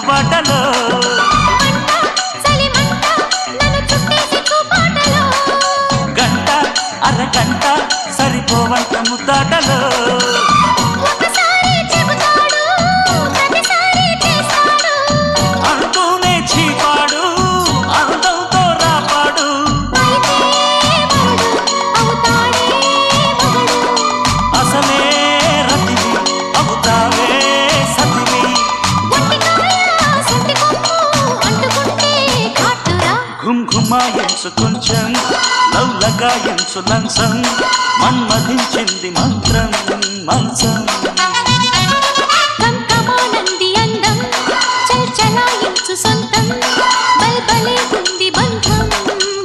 వాటలో గంట అరగంట సరిపోవంత ముద్దాటలో అంటూనే చీపాడు అందంతో రాపాడు అసలే రతివి అవుతావే సతివి ఘుంఘుమాయించు కొంచెం లవ్లగాయించు లంచం మన్మధించింది మంత్రం మంచం కంకమానంది అందం చల్చలాయించు సొంతం